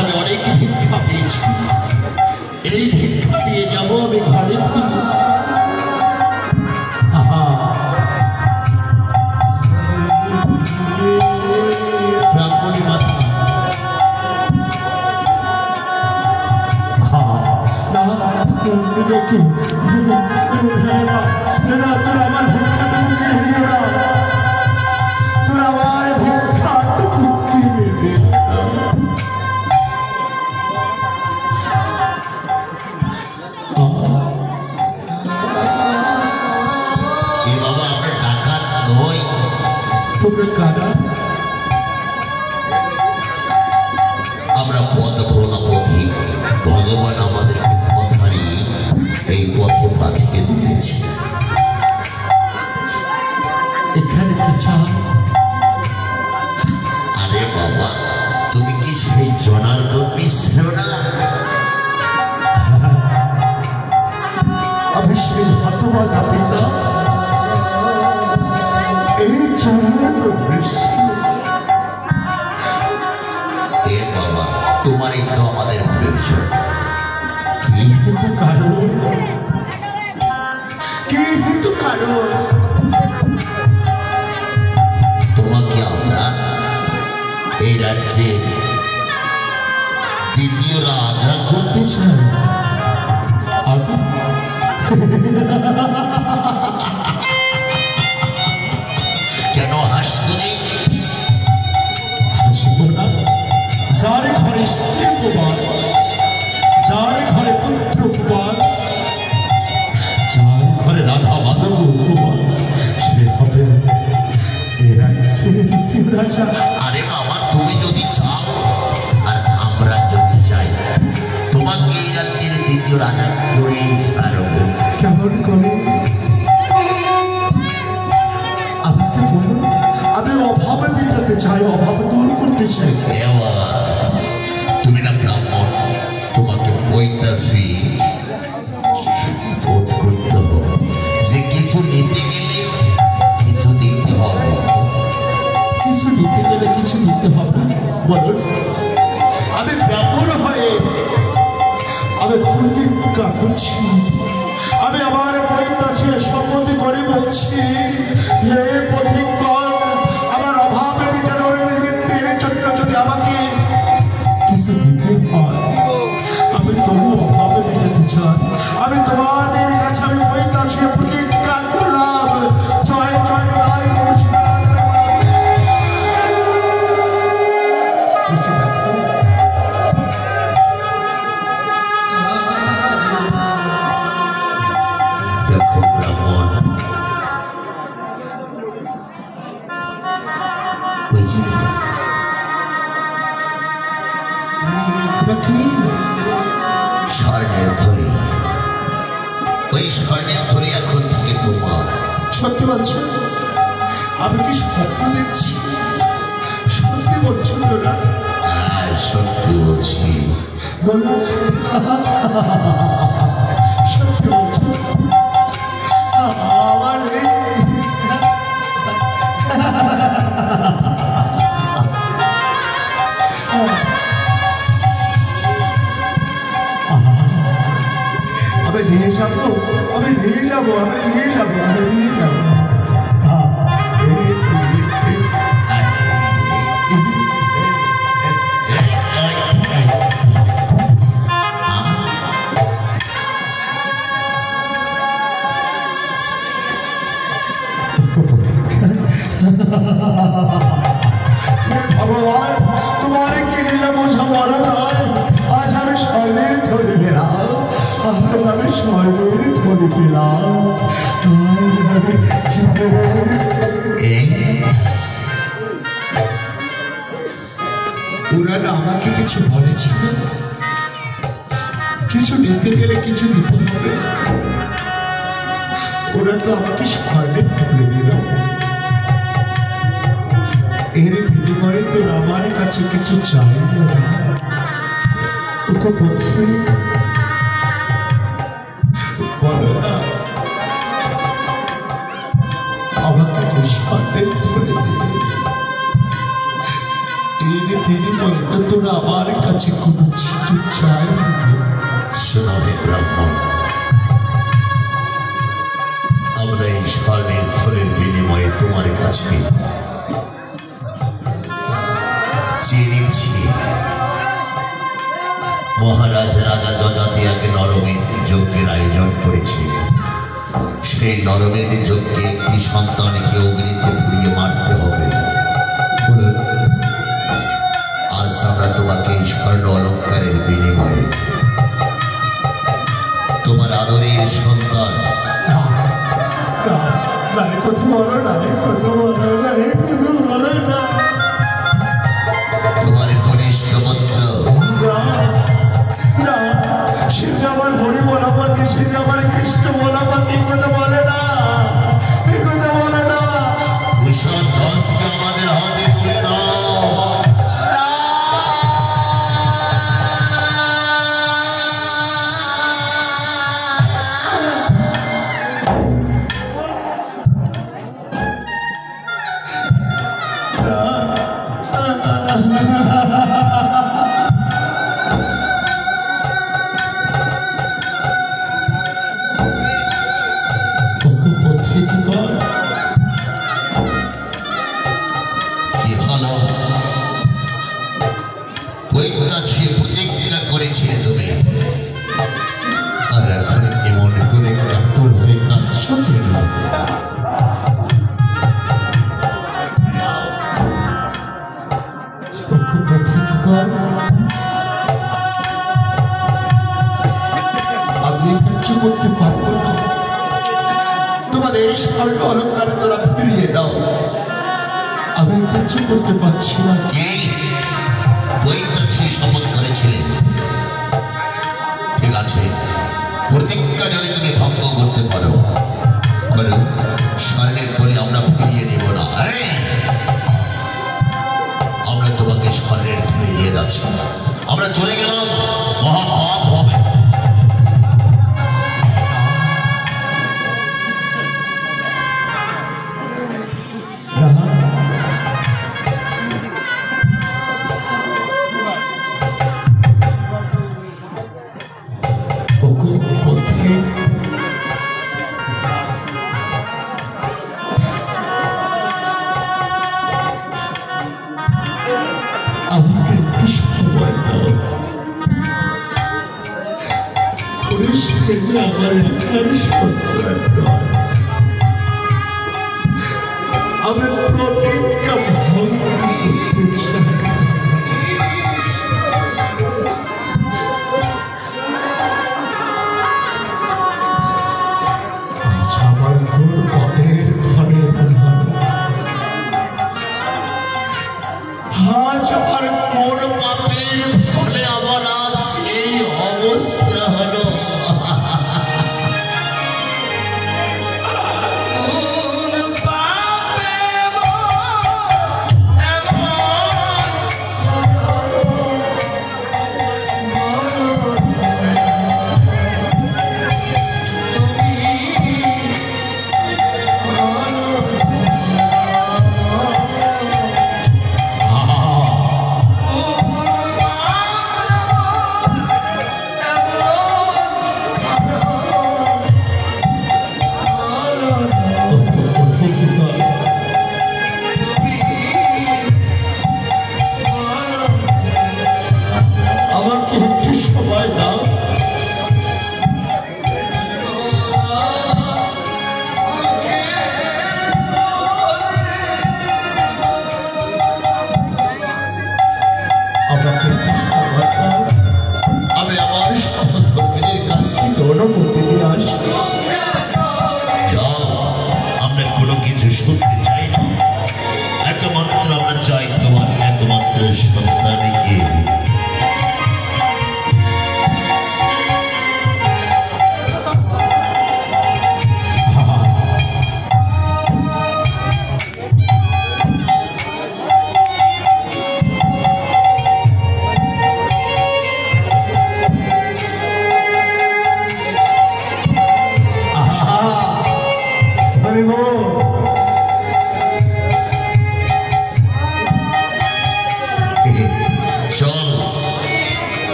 আমি অনেক ভিক্ষা পেয়েছি, এই ভিক্ষা নিয়ে যাবো আমি ঘরে ফিরে। ব্রাহ্মণী মাতা, তোর আমার ভিক্ষাটুকু কিনে নিও না, তোর আমার ভিক্ষাটুকু কিনে নিও না। বাবা আমরা ডাকাত নই। তোমরা কারা? আমরা পথ ভোলা পথিক। ভগবান আমাদেরকে পথ হারিয়ে এই পথে পাঠিয়ে দিয়েছে। এখানে কি চাও? আরে বাবা তুমি কি সেই জনার্দন মিশ্র না? আমি সেই হতভাগা পিতা, এই জনার্দন মিশ্র। এ বাবা তোমারই তো আমাদের প্রয়োজন। কি হেতু কারণ? কি হেতু কারণ? তোমাকে আমরা এই রাজ্যে দ্বিতীয় রাজা করতে চাই। কেন হাসছো? হাসবো না। যার ঘরে স্ত্রী কুমার, যার ঘরে পুত্র কুমার, যার ঘরে রাধা মাধব কুমার, সে হবে এ রাজ্যের দ্বিতীয় রাজা। আরে বাবা তুমি যদি চাও আর আমরা যদি চাই, তোমাকে এই রাজ্যের দ্বিতীয় রাজা করেই ছাড়বো। কেমন করে? আমাকে বলো, আমি অভাবে মেটাতে চাই, অভাব দূর করতে চাই। তুমি না ব্রাহ্মণ, তোমাকে বৈতাশ্রী বোধ করতে হবে যে কিছু নিতে গেলে কিছু দিতে হবে। কিছু নিতে গেলে কিছু নিতে হবে বলুন। আমি ব্রাহ্মণ হয়ে আমি প্রতিজ্ঞা করছি, আমি আমার বৈতাশ্রী শপথ করে বলছি যে প্রতিজ্ঞা আমার অভাব মেটানোর নিমিত্তের জন্য যদি আমাকে কিছু দিতে হয়, আমি তোমার অভাবে মেটাতে চাই। আমি তোমাদের কাছে আমি বৈতাশ্রী প্রতিজ্ঞা করলাম। জয় জয় জয় দেখো ব্রাহ্মণ, ওই যে স্বর্ণের থলি, ওই স্বর্ণের থলি এখন থেকে তোমার। সত্যি বলছো? আমি কি স্বপ্ন দেখছি? সত্যি বলছো তোরা? হ্যাঁ সত্যি বলছি। সত্যি বলছো? আমার আমি নিয়ে যাবো, আমি নিয়ে যাবো, আমি নিয়ে যাবো, আমি নিয়ে যাবো। ভগবান তোমার কি লীলা বোঝা বড় নয়। আজ আমি স্বর্ণের থলি পেলাম, আজ আমি স্বর্ণের থলি পেলাম। ওরা না আমাকে কিছু বলেছিল, কিছু নিতে গেলে কিছু নিতে হবে। ওরা তো আমাকে স্বর্ণের থলি দিল, এর বিনিময়ে তো আমার কাছে কিছু চাই না। তোকে বলছি বলো না, আমাকে যে স্বর্ণের থলি দিলে এর বিনিময়ে তো তোরা আমার কাছে কোনো কিছু চাই। শোনো হে ব্রাহ্মণ, আমরা এই স্বর্ণের থলের বিনিময়ে তোমার কাছে চেয়েছি মহারাজ রাজা যজাতিয়াকে নরমেধ যজ্ঞের আয়োজন করেছিলেন। সেই নরমেধ যজ্ঞে একটি সন্তানকে অগ্নিতে পুড়িয়ে মারতে হবে। আজ আমরা তোমাকে এই স্বর্ণ অলঙ্কারের বিনিময়ে তোমার আদরের সন্তান তোমার কনিষ্ঠ পুত্র, সে যে আমার হরি বলাপাতি, সে যে আমার কৃষ্ণ বলাপাতি, কথা বলে না, কথা বলে না। ভূষণ দাসকে আমাদের হাতে তুলে দাও। প্রতিজ্ঞা করেছিলে তুমি, আর এখন এমন করে কাতর হয়ে কাঁদছ কেন? আমি কিচ্ছু করতে পারবো না, তোমাদের স্বর্ণ অলঙ্কার তোরা ফিরিয়ে দাও। আমি কিচ্ছু করতে পারছি না। শপথ করেছিলে, ঠিক আছে, প্রতিজ্ঞা যদি তুমি ভঙ্গ করতে পারো, স্বর্ণের তলে আমরা ফিরিয়ে দেব না। আমরা তোমাকে স্বর্ণের তুলে দিয়ে যাচ্ছি, আমরা চলে গেলাম, মহাপাপ হবে। আমি প্রতিজ্ঞা ভঙ্গ করতে চাই। আমার ঘোর পাপের ফলে আজ আমার ঘোর পাপের ফলে আমার আজ এই অবস্থা হলো।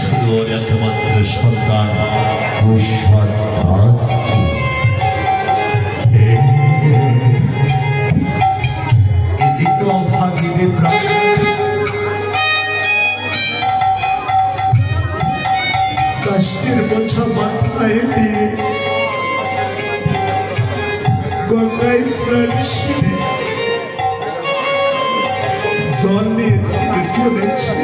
শুধু ওর একমাত্র সন্তান কুশল দাসকে। এদিকে অভাগীদের কষ্টের বোঝা মাথায় নিয়ে গঙ্গায় স্নান সেরে জল নিয়ে চলেছে।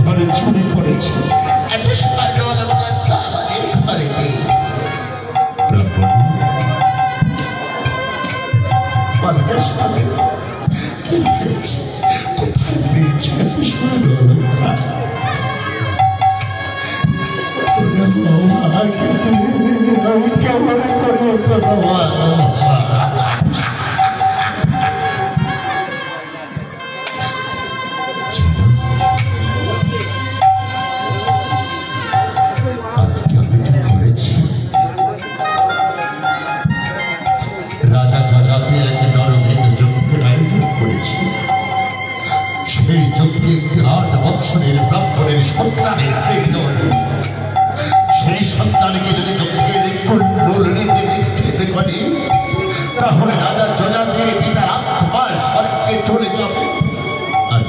ঘরে চুরি করেছে। আমাদের ঘরে নেই। কি হয়েছে? কোথায় পেয়েছে এত সোনার অলংকার? আমি কেমন করে আজকে আমি কি করেছি? রাজা যাযাতে এক নরমের যজ্ঞের আয়োজন করেছি। সেই যজ্ঞে 8 বৎসরের ব্রাহ্মণের সন্তানের প্রয়োজন। সেই সন্তানকে যদি যজ্ঞের কুণ্ডলিতে নিক্ষেপ করে, তাহলে রাজা যযাতির পিতার আত্মা স্বর্গে চলে যাবে। আর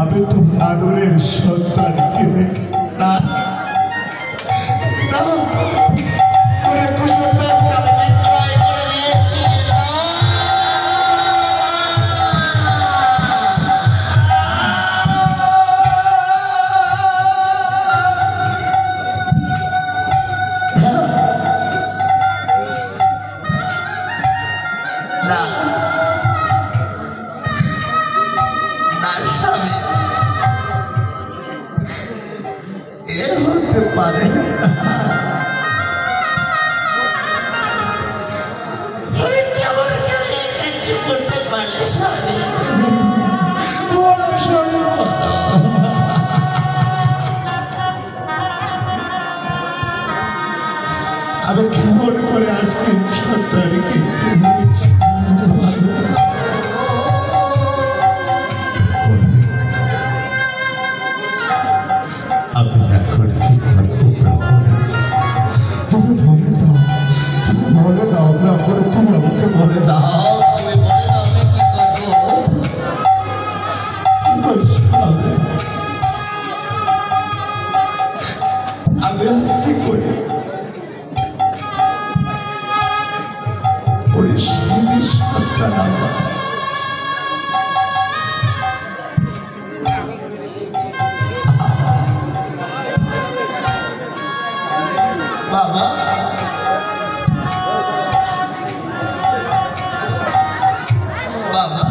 আমি তোমার আদরের সন্তানকে না পারে কেমন করতে পারলে স্বামী? আমি কেমন করে আজকে সন্তানকে আমি এখন কি করবো ব্রাহ্মণ? তুমি বলে দাও, তুমি বলে দাও ব্রাহ্মণ, তুমি আমাকে বলে দাও, তুমি বলে দাও আমি কি করবো? আমি আজ কি করি? সন্তান আমার বাবা, বাবা,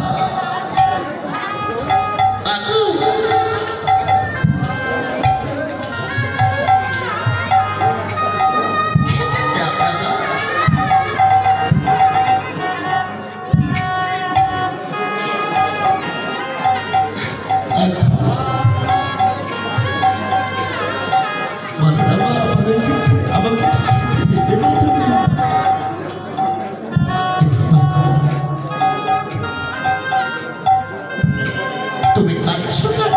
তুমি কাঁদছো কেন?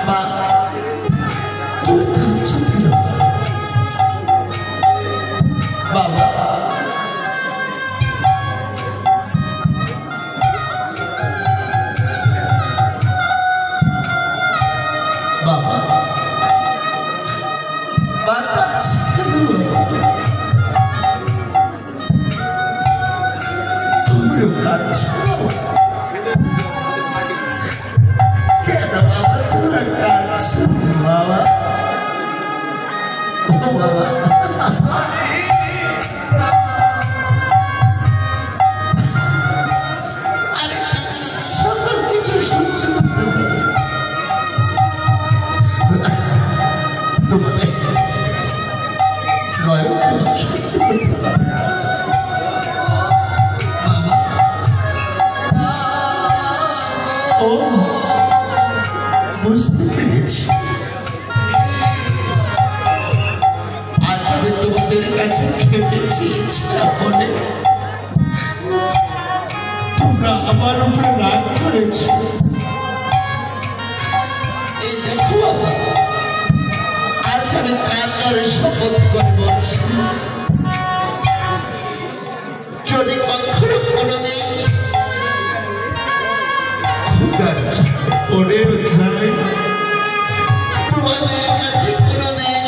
মা, তুমি কাঁদছো কেন? বাবা, বাবা, মা কাঁদছো কেন? তুমিও কাঁদছো কেন বাবা? তোরা কাঁদছো বাবা? ও বাবা, আমি পৃথিবীতে সকল কিছু সহ্য করতে পারি, তোমাদের নয়ন সহ্য করতে পারি। ও বুঝতে পেরেছি, আজ আমি তোমাদের কাছে খেতে চেয়েছিলাম বলে তোমরা আমার উপরে রাগ করেছ। এই দেখো বাবা, আজ আমি কান্নার শপথ করে বলছি, যদি কখনো কোনোদিন পড়েও যায় তোমাদের কাছে কোনোদিন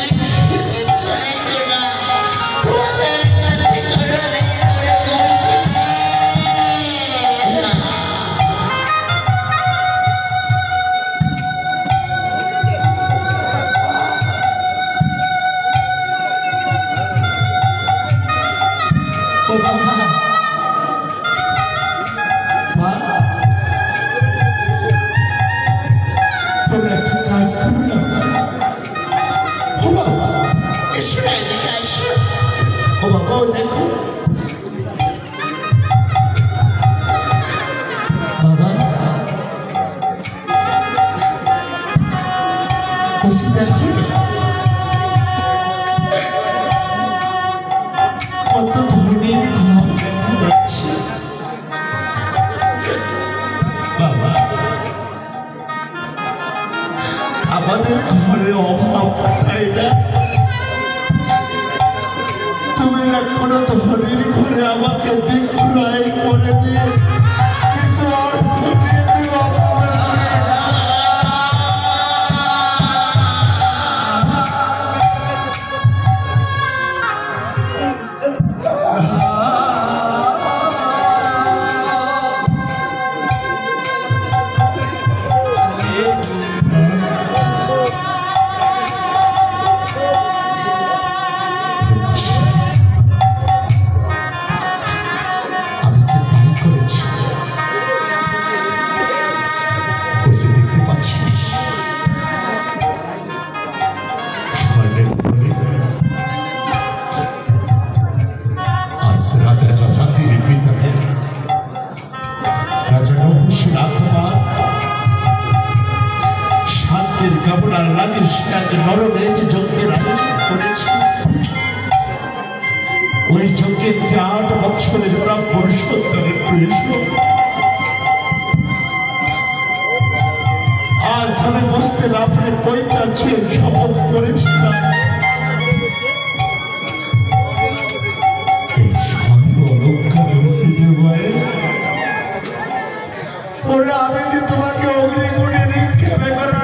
দেখো বাবা, বসে দেখো কত ধরনের ঘর দেখা যাচ্ছে। বাবা, আমাদের ঘরে অভাব তাই না? তুমি না কোনো ধরনের ঘরে আমাকে বিক্রয় করে দিয়ে কিছু অর্থ দিয়ে দিও অভাবের ঘরে না। শান্তির কামনার লাগে সে আজ নরমেধি যজ্ঞের আয়োজন করেছে। ওই যজ্ঞের 8 বছরের ব্রাহ্মণ সন্তানের প্রয়োজন। আজ আমি বুঝতে না পারে পৈতা ছুঁয়ে শপথ করেছিলাম এই স্বর্ণ অলঙ্কারের বিনিময়ে ওরা আমি যে তোমাকে অগ্নিকুণ্ডে নিক্ষেপে করে